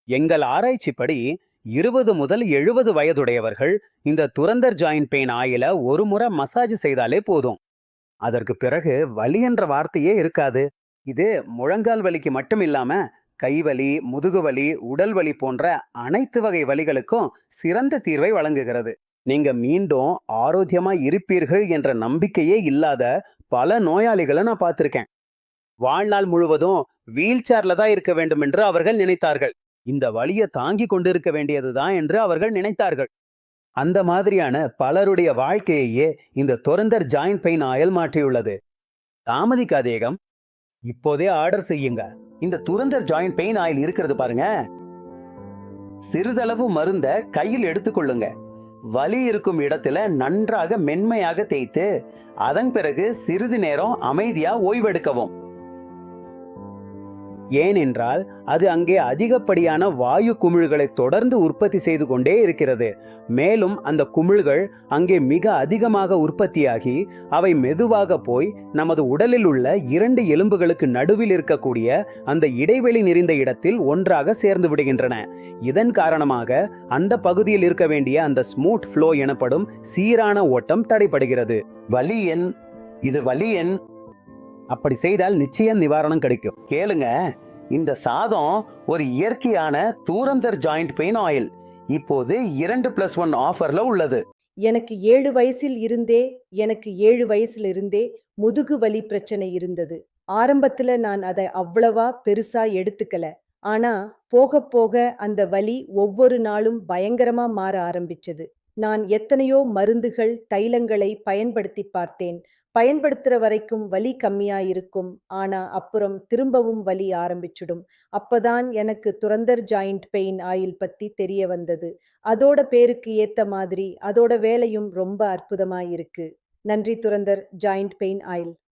எங்கள் ஆராய்ச்சிப்படி 20 முதல் 70 வயதுடையவர்கள் இந்த துரந்தர் ஜாயிண்ட் பெயின் ஆயில ஒரு முறை மசாஜ் செய்தாலே போதும். அதற்கு பிறகு வலி என்ற வார்த்தையே இருக்காது. இது முழங்கால் வலிக்கு மட்டும் இல்லாம கைவலி, முதுகுவலி, உடல் வலி போன்ற அனைத்து வகை வலிகளுக்கும் சிறந்த தீர்வை வழங்குகிறது. நீங்க மீண்டும் ஆரோக்கியமா இருப்பீர்கள் என்ற நம்பிக்கையே இல்லாத பல நோயாளிகளை நான் பார்த்திருக்கேன். வாழ்நாள் முழுவதும் வீல் சேர்ல தான் இருக்க வேண்டும் என்று அவர்கள் நினைத்தார்கள். இந்த வலியை தாங்கி கொண்டிருக்க வேண்டியதுதான் என்று அவர்கள் நினைத்தார்கள். அந்த மாதிரியான பலருடைய வாழ்க்கையையே இந்த துரந்தர் ஜாயிண்ட் பெயின் ஆயில் மாற்றியுள்ளது. தாமதிக்காதேகம், இப்போதே ஆர்டர் செய்யுங்க. இந்த துரந்தர் ஜாயிண்ட் பெயின் ஆயில் இருக்கிறது பாருங்க. சிறிதளவு மருந்த கையில் எடுத்துக்கொள்ளுங்க. வலி இருக்கும் இடத்துல நன்றாக மென்மையாக தேய்த்து அதன் பிறகு சிறிது நேரம் அமைதியா ஓய்வெடுக்கவும். ஏனென்றால் அது அங்கே அதிகப்படியான வாயு குமிழ்களை தொடர்ந்து உற்பத்தி செய்து கொண்டே இருக்கிறது. மேலும் அந்த குமிழ்கள் அங்கே மிக அதிகமாக உற்பத்தியாகி அவை மெதுவாக போய் நமது உடலில் உள்ள 2 எலும்புகளுக்கு நடுவில் இருக்கக்கூடிய அந்த இடைவெளி நிறைந்த இடத்தில் ஒன்றாக சேர்ந்து விடுகின்றன. இதன் காரணமாக அந்த பகுதியில் இருக்க வேண்டிய அந்த ஸ்மூத் ஃப்ளோ எனப்படும் சீரான ஓட்டம் தடைபடுகிறது. வலி எண், இது வலி எண். அப்படி செய்தால் நிச்சயம் நிவாரணம் கிடைக்கும். கேளுங்க, இந்த சாதம் ஒரு இயற்கையான தூரந்தர் ஜாயிண்ட் பெயின் ஆயில் இப்போது 2+1 ஆஃபர்ல உள்ளது. எனக்கு 7 வயசுல இருந்தே முதுகு வலி பிரச்சனை இருந்தது. ஆரம்பத்துல நான் அதை அவ்வளவா பெருசா எடுத்துக்கல. ஆனா போக போக அந்த வலி ஒவ்வொரு நாளும் பயங்கரமா மாற ஆரம்பிச்சது. நான் எத்தனையோ மருந்துகள், தைலங்களை பயன்படுத்தி பார்த்தேன். பயன்படுத்துற வரைக்கும் வலி கம்மியா இருக்கும். ஆனா அப்புறம் திரும்பவும் வலி ஆரம்பிச்சுடும். அப்பதான் எனக்கு துரந்தர் ஜாயிண்ட் பெயின் ஆயில் பத்தி தெரிய வந்தது. அதோட பேருக்கு ஏத்த மாதிரி அதோட வேலையும் ரொம்ப அற்புதமா இருக்கு. நன்றி துரந்தர் ஜாயிண்ட் பெயின் ஆயில்.